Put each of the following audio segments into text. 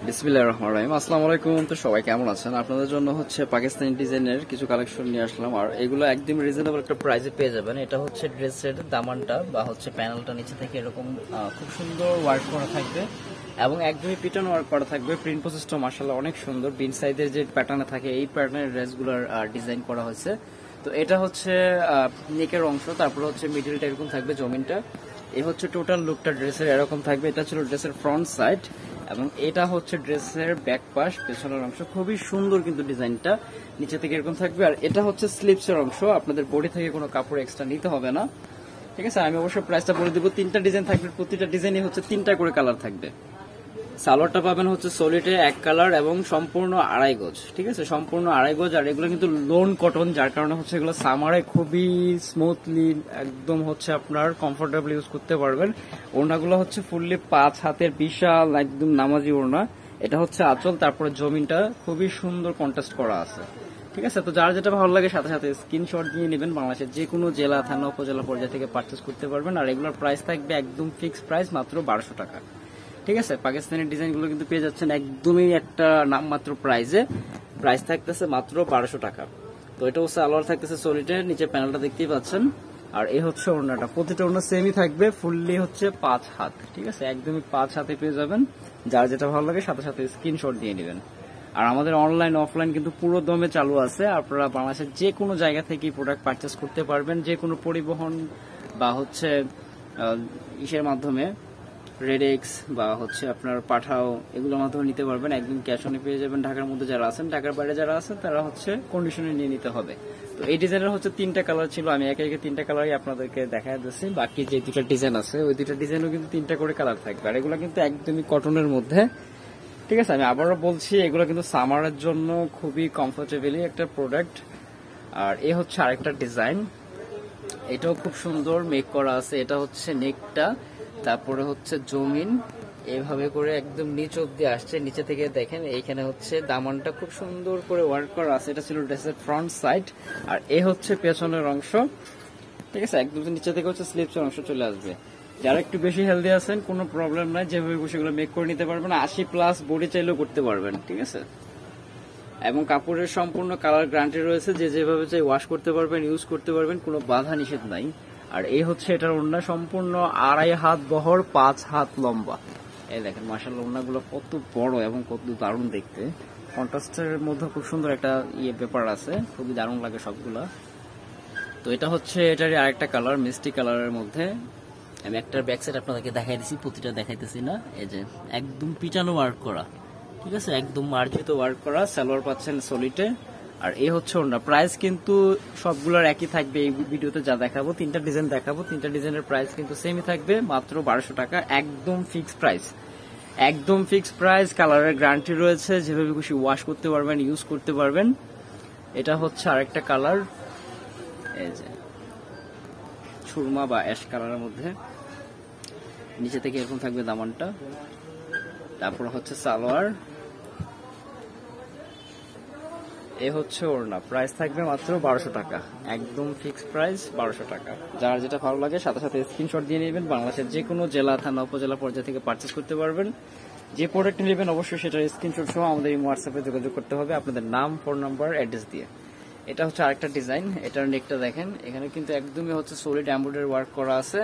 বিসমিল্লাহির রহমানির রহিম। আসসালামু আলাইকুম। তো সবাই কেমন আছেন? আপনাদের জন্য হচ্ছে পাকিস্তানি ডিজাইনের কিছু কালেকশন নিয়ে আসলাম, আর এগুলো একদম রিজনেবল একটা প্রাইসে পেয়ে যাবেন। এটা হচ্ছে ড্রেসের দামানটা বা হচ্ছে প্যানেলটা নিচে থেকে এরকম খুব সুন্দর ওয়ার্ক করা থাকবে এবং একদমই পিটন ওয়ার্ক করা থাকবে। প্রিন্ট প্রসেসটা মাশাআল্লাহ অনেক সুন্দর। বিন সাইজের যে প্যাটার্নে থাকে এই প্যাটার্নের ড্রেসগুলোর ডিজাইন করা হয়েছে। তো এটা হচ্ছে নেকের অংশ, তারপর হচ্ছে মিডলটা এরকম থাকবে, জমিনটা এই হচ্ছে টোটাল লুকটা ড্রেসের এরকম থাকবে। এটা ছিল ড্রেসের ফ্রন্ট সাইড এবং এটা হচ্ছে ড্রেসের ব্যাক পাশ, পেছনের অংশ। খুবই সুন্দর কিন্তু ডিজাইনটা নিচে থেকে এরকম থাকবে। আর এটা হচ্ছে স্লিপসের অংশ, আপনাদের বডি থেকে কোনো কাপড় এক্সট্রা নিতে হবে না। ঠিক আছে, আমি অবশ্যই প্রাইসটা বলে দিব। তিনটা ডিজাইন থাকবে, প্রতিটা ডিজাইনে হচ্ছে তিনটা করে কালার থাকবে। সালোয়ারটা পাবেন হচ্ছে সলিডে এক কালার এবং সম্পূর্ণ আড়াই গজ। ঠিক আছে, সম্পূর্ণ আড়াই গজ। আর এগুলো কিন্তু লোন কটন, যার কারণে হচ্ছে এগুলো সামারে খুবই স্মুথলি একদম হচ্ছে আপনার কমফোর্টেবল ইউজ করতে পারবেন। ওড়নাগুলো হচ্ছে ফুললি 5 হাতের বিশাল একদম নামাজি ওড়না। এটা হচ্ছে আঁচল, তারপরে জমিনটা খুবই সুন্দর কন্ট্রাস্ট করা আছে। ঠিক আছে, তো যার যেটা ভালো লাগে সাথে সাথে স্ক্রিনশট দিয়ে নেবেন। বাংলাদেশের যে কোনো জেলা, থানা, উপজেলা পর্যায়ে থেকে পারচেস করতে পারবেন। আর এগুলোর প্রাইস থাকবে একদম ফিক্সড প্রাইস, মাত্র 1200 টাকা। ঠিক আছে, পাকিস্তানি ডিজাইনগুলো কিন্তু পেয়ে যাচ্ছেন একদমই একটা নামমাত্র প্রাইসে। প্রাইস থাকতেছে মাত্র 1200 টাকা। তো এটা হচ্ছে আলোয়ার থাকতেছে সলিডের, নিচে প্যানেলটা দেখতেই পাচ্ছেন। আর এই হচ্ছে ওড়নাটা, প্রতিটা ওড়না সেমই থাকবে, ফুললি হচ্ছে 5 হাত। ঠিক আছে, একদমই 5 হাতে পেয়ে যাবেন। যার যেটা ভালো লাগে সাথে সাথে স্ক্রিনশট দিয়ে নেবেন। আর আমাদের অনলাইন অফলাইন কিন্তু পুরো দমে চালু আছে। আপনারা বাংলাদেশের যে কোনো জায়গা থেকে প্রোডাক্ট পারচেস করতে পারবেন, যে কোনো পরিবহন বা হচ্ছে ইসের মাধ্যমে, রেডেক্স বা হচ্ছে আপনার পাঠাও, এগুলোর মাধ্যমে নিতে পারবেন। একদম ক্যাশ অনে পেয়ে যাবেন। ঢাকার মধ্যে যারা আছেন, ঢাকার বাইরে যারা আছেন তারা হচ্ছে কন্ডিশনে নিয়ে নিতে হবে। তো এই ডিজাইনের হচ্ছে 3টা কালার ছিল, আমি একে একে 3টা কালারই আপনাদেরকে দেখা দিচ্ছি। বাকি যে 2টা ডিজাইন আছে ওই 2টা ডিজাইনও কিন্তু 3টা করে কালার থাকবে। আর এগুলো কিন্তু একদমই কটনের মধ্যে। ঠিক আছে, আমি আবারও বলছি এগুলো কিন্তু সামারের জন্য খুবই কমফোর্টেবলি একটা প্রোডাক্ট। আর এ হচ্ছে আরেকটা ডিজাইন, এটাও খুব সুন্দর মেক করা আছে। এটা হচ্ছে নেকটা, তারপরে হচ্ছে জমিন এইভাবে করে একদম নিচ অব্দি আসছে। নিচে থেকে দেখেন এইখানে হচ্ছে দামানটা খুব সুন্দর করে ওয়ার্ক করা আছে। এটা ছিল ড্রেসের ফ্রন্ট সাইড। আর এ হচ্ছে পেছনের অংশ। ঠিক আছে, একদম নিচে থেকে হচ্ছে স্লিপসের অংশ চলে আসবে। যারা একটু বেশি হেলদি আছেন কোনো প্রবলেম নাই, যেভাবে সেগুলো মেক করে নিতে পারবেন। 80+ বডি চাইলেও করতে পারবেন। ঠিক আছে, এবং কাপড়ের সম্পূর্ণ কালার গ্যারান্টি রয়েছে। যে যেভাবে চাই ওয়াশ করতে পারবেন, ইউজ করতে পারবেন, কোনো বাধা নিষেধ নাই। আর এই হচ্ছে এটার ওড়না, সম্পূর্ণ 2.5 হাত বহর, 5 হাত লম্বা। এই দেখেন মাশাআল্লাহ ওড়নাগুলো কত বড় এবং কত দারুণ দেখতে। কন্ট্রাস্টের মধ্যে খুব সুন্দর একটা ব্যাপার আছে, খুবই দারুণ লাগে সবগুলা। তো এটা হচ্ছে এটারই আরেকটা কালার, মিষ্টি কালারের মধ্যে। আমি একটা ব্যাক সাইড আপনাদেরকে দেখাই দিচ্ছি, প্রতিটা দেখাইতেছি না। এই যে একদম পিটানো ওয়ার্ক করা। ঠিক আছে, একদম মার্জিত ওয়ার্ক করা। সালোয়ার পাচ্ছেন সলিডে। আর এই হচ্ছে ওড়না। প্রাইস কিন্তু সবগুলোর একই থাকবে। এই ভিডিওতে যা দেখাবো, 3টা ডিজাইন দেখাবো, 3টা ডিজাইনের প্রাইস কিন্তু সেমই থাকবে, মাত্র 1200 টাকা। একদম ফিক্সড প্রাইস, একদম ফিক্সড প্রাইস। কালারের গ্যারান্টি রয়েছে, যেভাবে খুশি ওয়াশ করতে পারবেন, ইউজ করতে পারবেন। এটা হচ্ছে আরেকটা কালার, এই যে সুরমা বা অ্যাশ কালারের মধ্যে। নিচে থেকে এরকম থাকবে দামানটা, তারপর হচ্ছে সালোয়ার, এ হচ্ছে ওড়না। প্রাইস থাকবে মাত্র 1200 টাকা, একদম ফিক্সড প্রাইস 1200 টাকা। যার যেটা ভালো লাগে সাথে সাথে স্ক্রিনশট দিয়ে নেবেন। বাংলাদেশের যে কোনো জেলা, থানা, উপজেলা পর্যায়ে থেকে পারচেস করতে পারবেন। যে প্রোডাক্ট নেবেন অবশ্যই সেটার স্ক্রিনশট সহ আমাদের এই হোয়াটসঅ্যাপে যোগাযোগ করতে হবে, আপনাদের নাম, ফোন নাম্বার, অ্যাড্রেস দিয়ে। এটা হচ্ছে আরেকটা ডিজাইন, এটার নেকটা দেখেন, এখানে কিন্তু একদমই হচ্ছে সলিড এমব্রয়ডারি ওয়ার্ক করা আছে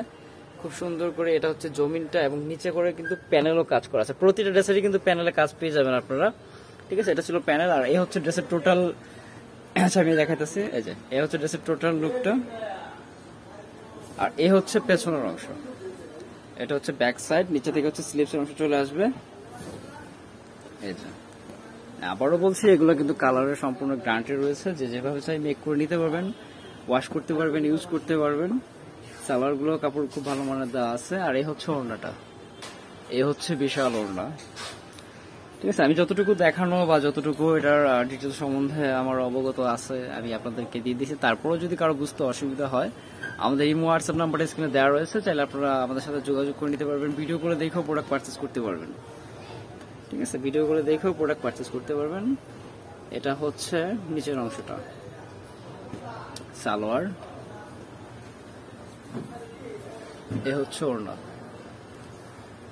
খুব সুন্দর করে। এটা হচ্ছে জমিনটা এবং নিচে করে কিন্তু প্যানেলও কাজ করা আছে। প্রতিটা ড্রেসেরই কিন্তু প্যানেলে কাজ পেয়ে যাবেন আপনারা। ঠিক আছে, এটা ছিল প্যানেল। আর এই হচ্ছে ড্রেসের টোটাল, আচ্ছা আমি দেখাইতেছি। এই যে এই হচ্ছে ড্রেসের টোটাল লুকটা। আর এই হচ্ছে পেছনের অংশ, এটা হচ্ছে ব্যাক সাইড। নিচে থেকে হচ্ছে স্লিপসের অংশ চলে আসবে। এই যে আবারও বলছি, এগুলো কিন্তু কালারের সম্পূর্ণ গ্যারান্টি রয়েছে। যে যেভাবে চাই মেক করে নিতে পারবেন, ওয়াশ করতে পারবেন, ইউজ করতে পারবেন। সালোয়ারগুলো কাপড় খুব ভালো মানের দেওয়া আছে। আর এই হচ্ছে ওড়নাটা, এই হচ্ছে বিশাল ওড়না। ঠিক আছে, আমি যতটুকু দেখানো বা যতটুকু এটার ডিটেল সম্বন্ধে আমার অবগত আছে আমি আপনাদেরকে দিয়ে দিচ্ছি। তারপরেও যদি কারো বুঝতে অসুবিধা হয়, আমাদের এই হোয়াটসঅ্যাপ নাম্বারটা স্ক্রিনে দেওয়া রয়েছে, চাইলে আপনারা আমাদের সাথে যোগাযোগ করে নিতে পারবেন। ভিডিও করে দেখেও প্রোডাক্ট পারচেস করতে পারবেন। ঠিক আছে, ভিডিও করে দেখেও প্রোডাক্ট পারচেস করতে পারবেন। এটা হচ্ছে নিচের অংশটা, সালোয়ার, এ হচ্ছে ওড়না।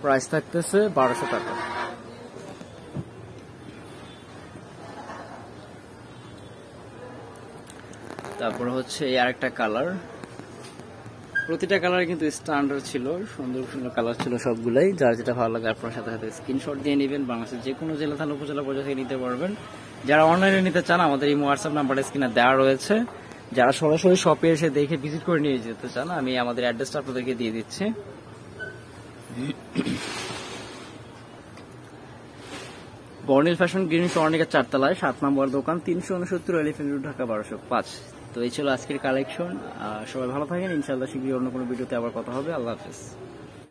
প্রাইস থাকতেছে 1200 টাকা। তারপর হচ্ছে এই আরেকটা কালার, প্রতিটা কালার কিন্তু স্ট্যান্ডার্ড ছিল, সুন্দর সুন্দর কালার ছিল সবগুলাই। যার যেটা ভালো লাগে আপনার সাথে সাথে স্ক্রিনশট দিয়ে নেবেন। বাংলাদেশের যে কোনো জেলা থানা উপজেলা পর্যায়ে থেকে নিতে পারবেন। যারা অনলাইনে নিতে চান আমাদের এই হোয়াটসঅ্যাপ নাম্বারটা স্ক্রিনে দেওয়া রয়েছে। যারা সরাসরি শপে এসে দেখে ভিজিট করে নিয়ে যেতে চান আমি আমাদের অ্যাড্রেসটা আপনাদেরকে দিয়ে দিচ্ছি। বর্ণিল ফ্যাশন গ্রিন স্বর্ণিকা 4 তলায় 7 নম্বর দোকান, 369 এলিফ্যান্ট রোড, ঢাকা 1205। তো এই ছিল আজকের কালেকশন। সবাই ভালো থাকেন, ইনশাআল্লাহ শীঘ্রই অন্য কোনো ভিডিওতে আবার কথা হবে। আল্লাহ হাফেজ।